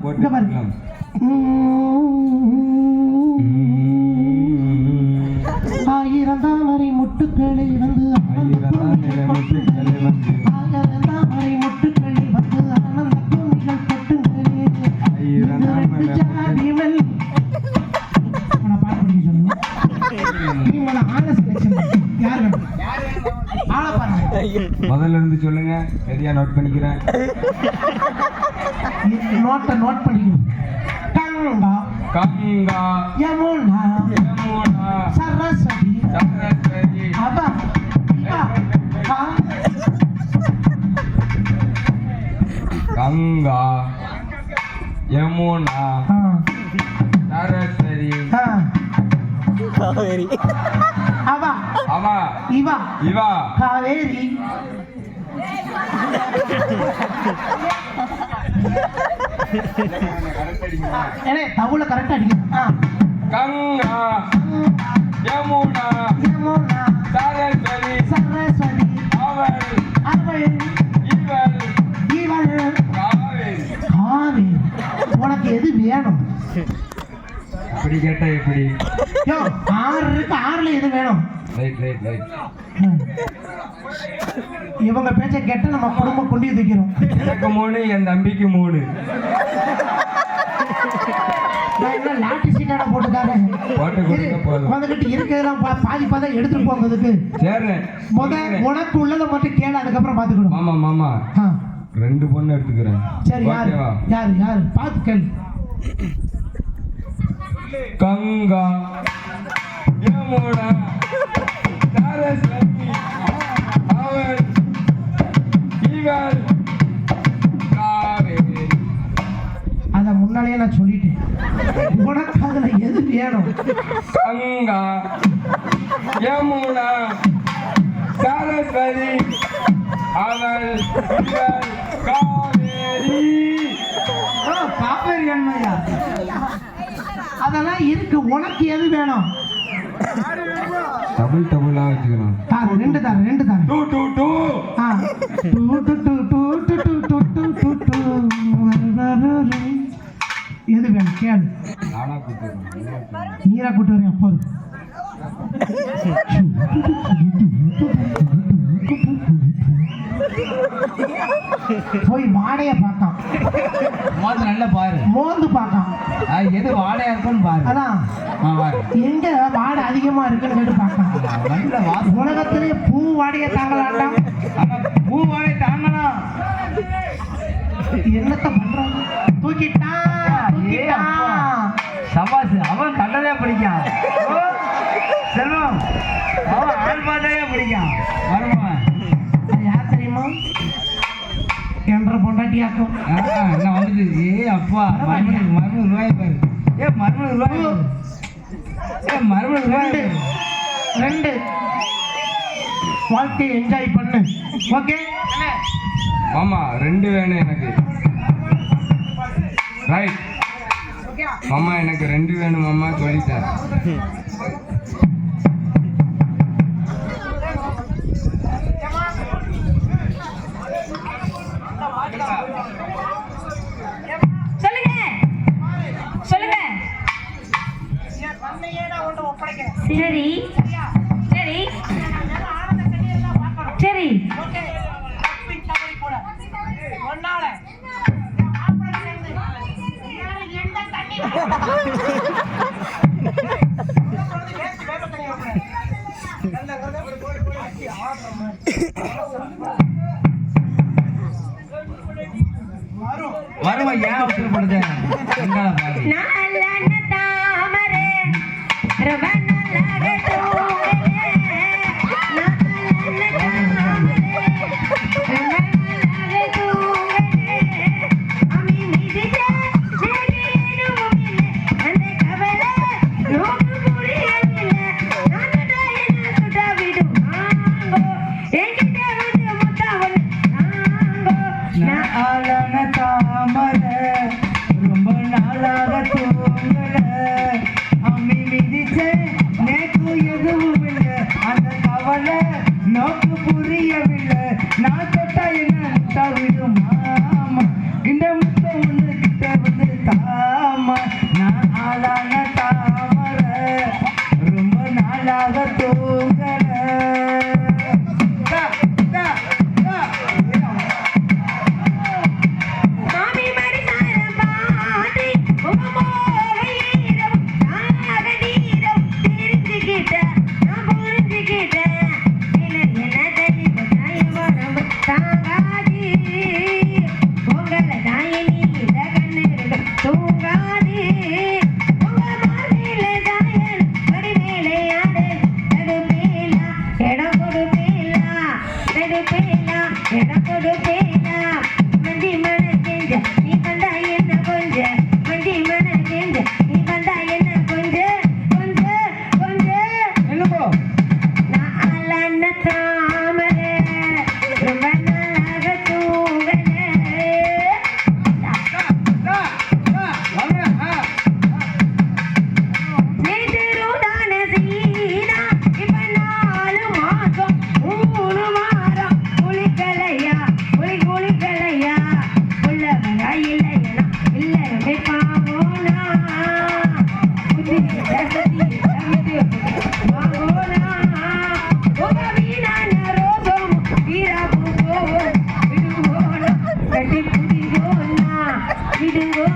போட்டு ஆயிரம் தாமரை முட்டுக்களை வந்து தாமரை முட்டுக்களை வந்து ஆனந்த பூமிகள் கொட்டுங்களே ஜாதிமல் பாட்டு சொல்லுங்க முதல்ல இருந்து சொல்லுங்க சரியா நோட் பண்ணிக்கிறேன் நோட் பண்ணிக்கணும் கங்கா கங்கா யமுனா யமுனா சரஸ்வதி சரஸ்வதி அவா கங்கா யமுனா சரஸ்வதி காவேரி அவா அவா இவா இவா காவேரி தவுல கரெக்டா அடிக்கணும் கங்கா யமுனா யமுனா சரஸ்வதி சரஸ்வதி அவள் அவள் இவள் இவள் காவேரி காவேரி உனக்கு எது வேணும் இப்படி கேட்டா எப்படி யோ 6 இருக்கு 6ல எது வேணும் ரைட் இவங்க பேச்ச கேட்ட நம்ம குடும்பம் கொண்டு வைக்கிறோம் எனக்கு 3 என் தம்பிக்கு 3 லாட்டி சீட்டாட போட்டுக்காரு வந்துகிட்டு இருக்கிறதெல்லாம் பாதி பாதி எடுத்துட்டு போகிறதுக்கு சரி உனக்கு உள்ளதை மட்டும் கேளு அதுக்கப்புறம் பாத்துக்கணும் மாமா 2 பொண்ணு எடுத்துக்கிறேன் சரி யாரு பார்த்து கேளு கங்கா யமுனா சரஸ்வதி அவள் இவள் காவேரி. அத முன்னாலேயே நான் சொல்லிட்டேன் உனக்கு அதுல எது வேணும் கங்கா யமுனா சரஸ்வதி அவள் இவள் காவேரி. காவேரி அண்மையா அதெல்லாம் இருக்கு உனக்கு எது வேணும் டபுளா வச்சுக்கிறோம் 2 தான் 2 எது வேணும் கேளு நீரா கூட்டு வரேன் அப்போ போய் வாடையை பார்த்தான் நல்லா பாரு மோந்து பார்த்தான் எது வாடையா இருக்குன்னு பாரு அதான் எங்க வாடை அதிகமா இருக்குன்னு கேட்டு பார்த்தான் உலகத்திலேயே பூ வாடையை தாங்கலாம்டா பூ வாடை தாங்கலாம் என்னத்த பண்றான் தூக்கிட்டான் சபாஸ் அவன் கண்டதே பிடிக்கான் செல்வம் அவன் ஆள் பார்த்தாலே பிடிக்கான் வருவான் யார் தெரியுமா என்ற பொண்டாட்டியாக்கும் என்ன வந்துட்டு அப்பா மறுபடியும் ரூபாய் பாரு மறுபடியும் ரூபாய் 2 வாழ்க்கையை என்ஜாய் பண்ணு ஓகே மாமா 2 வேணும் எனக்கு ரைட் மாமா எனக்கு 2 வேணும் மாமா சொல்லிட்டேன் சரி சரி சரி வருவா ஏன் அவசரப்படுது ரொம்ப நாளாக தூங்கல அம்மி மிதிச்சே விடுங்கோ